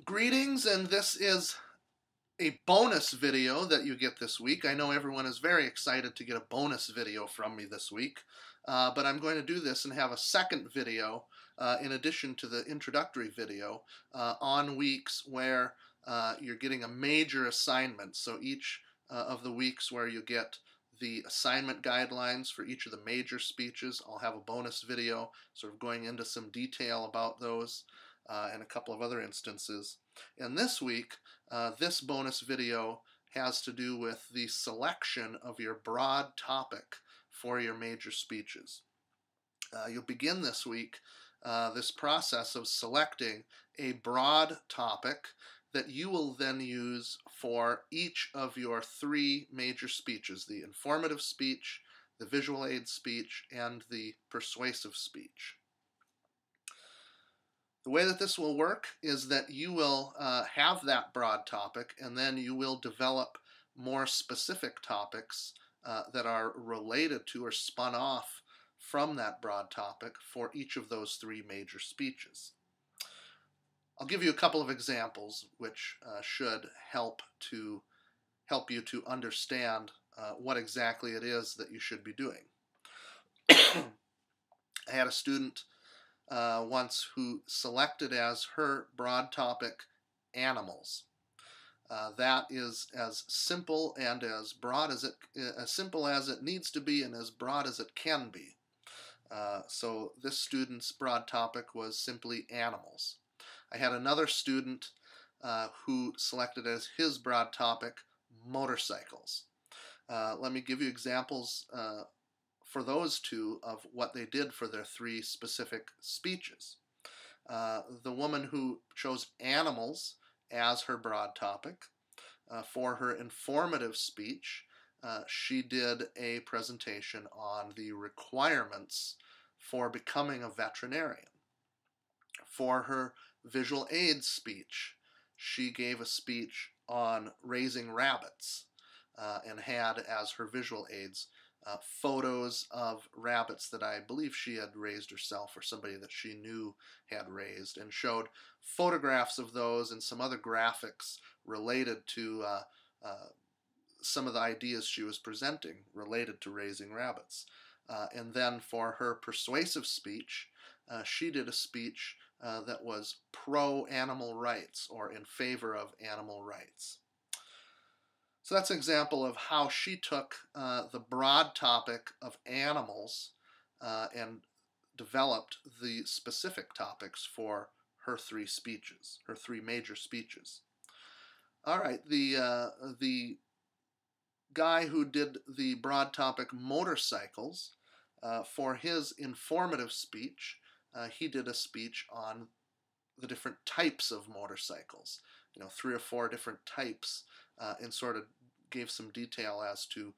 Greetings, and this is a bonus video that you get this week. I know everyone is very excited to get a bonus video from me this week, but I'm going to do this and have a second video in addition to the introductory video on weeks where you're getting a major assignment. So each of the weeks where you get the assignment guidelines for each of the major speeches, I'll have a bonus video sort of going into some detail about those. And a couple of other instances. And this week, this bonus video has to do with the selection of your broad topic for your major speeches. You'll begin this week this process of selecting a broad topic that you will then use for each of your three major speeches: the informative speech, the visual aid speech, and the persuasive speech. The way that this will work is that you will have that broad topic, and then you will develop more specific topics that are related to or spun off from that broad topic for each of those three major speeches. I'll give you a couple of examples which should help you to understand what exactly it is that you should be doing. I had a student once who selected as her broad topic animals. That is as simple and as broad as it needs to be, and as broad as it can be. So this student's broad topic was simply animals. I had another student who selected as his broad topic motorcycles. Let me give you examples for those two of what they did for their three specific speeches. The woman who chose animals as her broad topic, for her informative speech, she did a presentation on the requirements for becoming a veterinarian. For her visual aid speech, she gave a speech on raising rabbits and had as her visual aids photos of rabbits that I believe she had raised herself or somebody that she knew had raised, and showed photographs of those and some other graphics related to some of the ideas she was presenting related to raising rabbits. And then for her persuasive speech, she did a speech that was pro-animal rights or in favor of animal rights. So that's an example of how she took the broad topic of animals and developed the specific topics for her three speeches, her three major speeches. All right, the guy who did the broad topic motorcycles, for his informative speech, he did a speech on the different types of motorcycles, 3 or 4 different types, and sort of gave some detail as to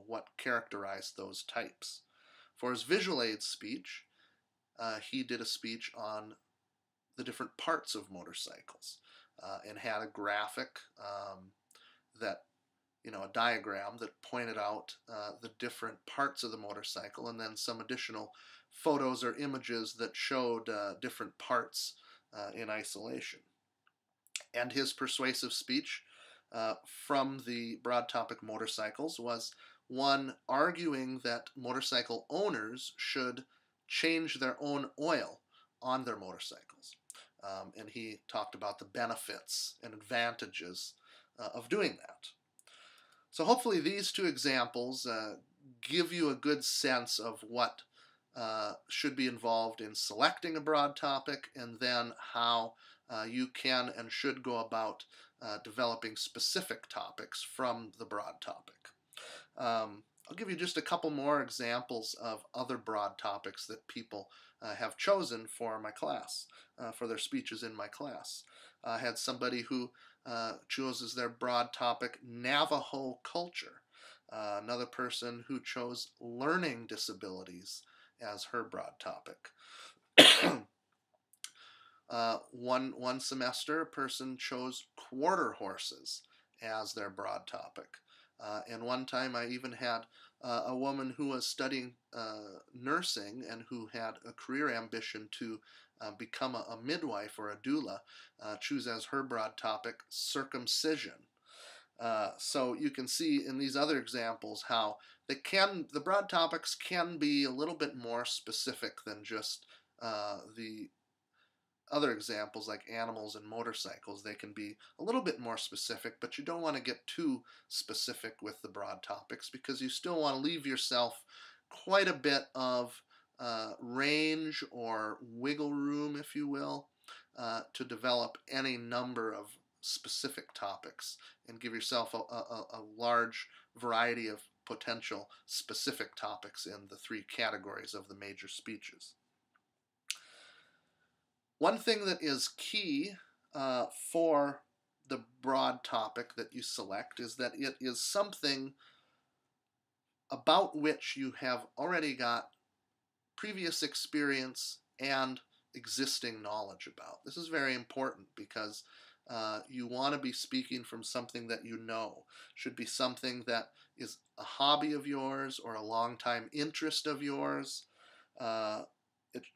what characterized those types. For his visual aid speech, he did a speech on the different parts of motorcycles and had a graphic a diagram that pointed out the different parts of the motorcycle, and then some additional photos or images that showed different parts in isolation. And his persuasive speech from the broad topic motorcycles was one arguing that motorcycle owners should change their own oil on their motorcycles. And he talked about the benefits and advantages of doing that. So hopefully these two examples give you a good sense of what should be involved in selecting a broad topic, and then how you can and should go about developing specific topics from the broad topic. I'll give you just a couple more examples of other broad topics that people have chosen for my class, for their speeches in my class. I had somebody who chose their broad topic Navajo culture. Another person who chose learning disabilities as her broad topic. One semester, a person chose quarter horses as their broad topic. And one time I even had a woman who was studying nursing and who had a career ambition to become a midwife or a doula choose as her broad topic circumcision. So you can see in these other examples how the broad topics can be a little bit more specific than just the other examples like animals and motorcycles. They can be a little bit more specific, but you don't want to get too specific with the broad topics because you still want to leave yourself quite a bit of range or wiggle room, if you will, to develop any number of specific topics and give yourself a large variety of potential specific topics in the three categories of the major speeches. One thing that is key for the broad topic that you select is that it is something about which you have already got previous experience and existing knowledge about. This is very important because you want to be speaking from something that you know. Should be something that is a hobby of yours or a long-time interest of yours.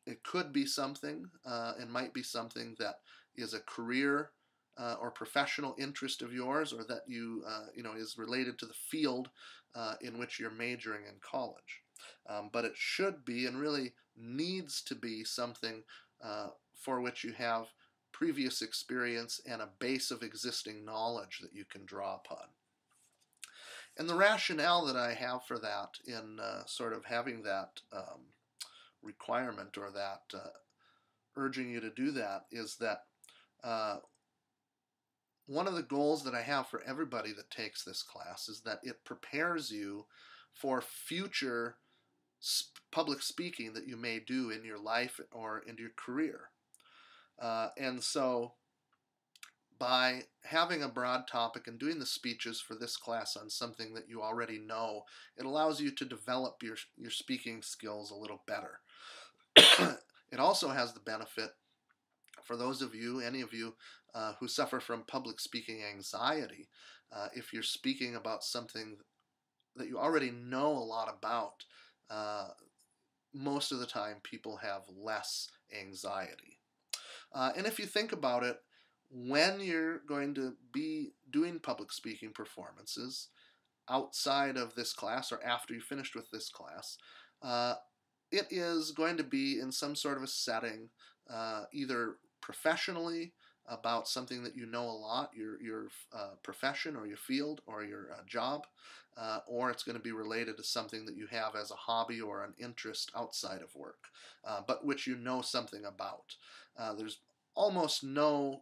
It could be something, and might be something that is a career or professional interest of yours, or that you know is related to the field in which you're majoring in college. But it should be, and really needs to be, something for which you have previous experience and a base of existing knowledge that you can draw upon. And the rationale that I have for that in sort of having that requirement, or that urging you to do that, is that one of the goals that I have for everybody that takes this class is that it prepares you for future public speaking that you may do in your life or in your career. And so by having a broad topic and doing the speeches for this class on something that you already know, it allows you to develop your speaking skills a little better. It also has the benefit for those of you, any of you, who suffer from public speaking anxiety. If you're speaking about something that you already know a lot about, most of the time people have less anxiety. And if you think about it, when you're going to be doing public speaking performances outside of this class or after you finished with this class, it is going to be in some sort of a setting, either professionally about something that you know a lot, your profession or your field or your job, or it's going to be related to something that you have as a hobby or an interest outside of work, but which you know something about. There's almost no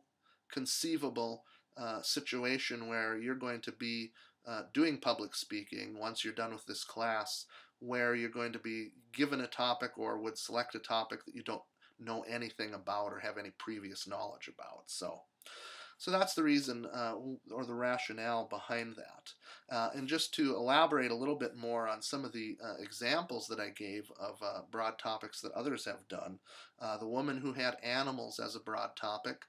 conceivable situation where you're going to be doing public speaking once you're done with this class where you're going to be given a topic or would select a topic that you don't know anything about or have any previous knowledge about. So that's the reason or the rationale behind that. And just to elaborate a little bit more on some of the examples that I gave of broad topics that others have done, the woman who had animals as a broad topic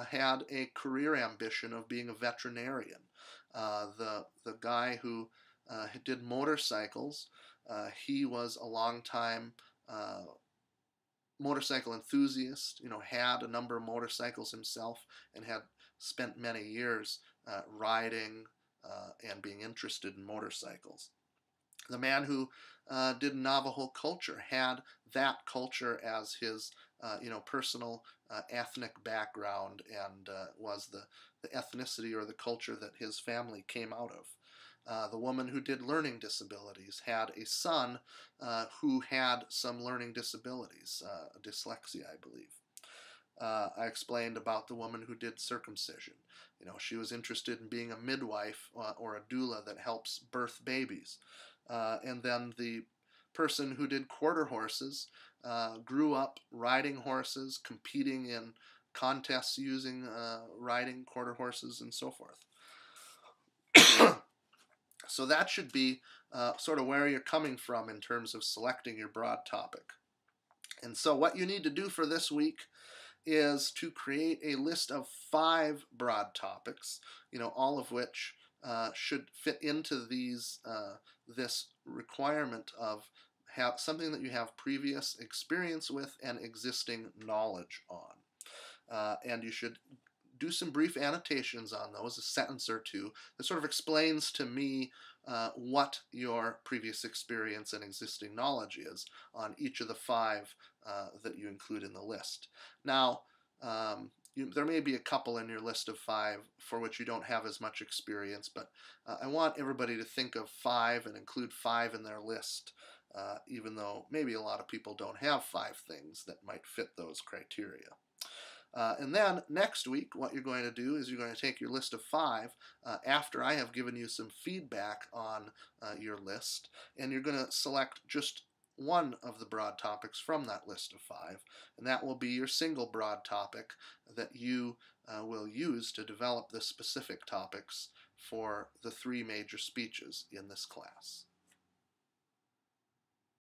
had a career ambition of being a veterinarian. The guy who did motorcycles, he was a long time motorcycle enthusiast, had a number of motorcycles himself and had spent many years riding and being interested in motorcycles. The man who did Navajo culture had that culture as his personal ethnic background, and was the ethnicity or the culture that his family came out of. The woman who did learning disabilities had a son who had some learning disabilities, dyslexia, I believe. I explained about the woman who did circumcision. She was interested in being a midwife or a doula that helps birth babies. And then the person who did quarter horses grew up riding horses, competing in contests using riding quarter horses and so forth. So that should be sort of where you're coming from in terms of selecting your broad topic. And so what you need to do for this week is to create a list of 5 broad topics, all of which should fit into this requirement of have something that you have previous experience with and existing knowledge on. And you should do some brief annotations on those, a sentence or two, that sort of explains to me what your previous experience and existing knowledge is on each of the 5 that you include in the list. Now, there may be a couple in your list of 5 for which you don't have as much experience, but I want everybody to think of 5 and include 5 in their list, even though maybe a lot of people don't have 5 things that might fit those criteria. And then next week, what you're going to do is you're going to take your list of 5 after I have given you some feedback on your list, and you're going to select just one of the broad topics from that list of 5, and that will be your single broad topic that you will use to develop the specific topics for the 3 major speeches in this class.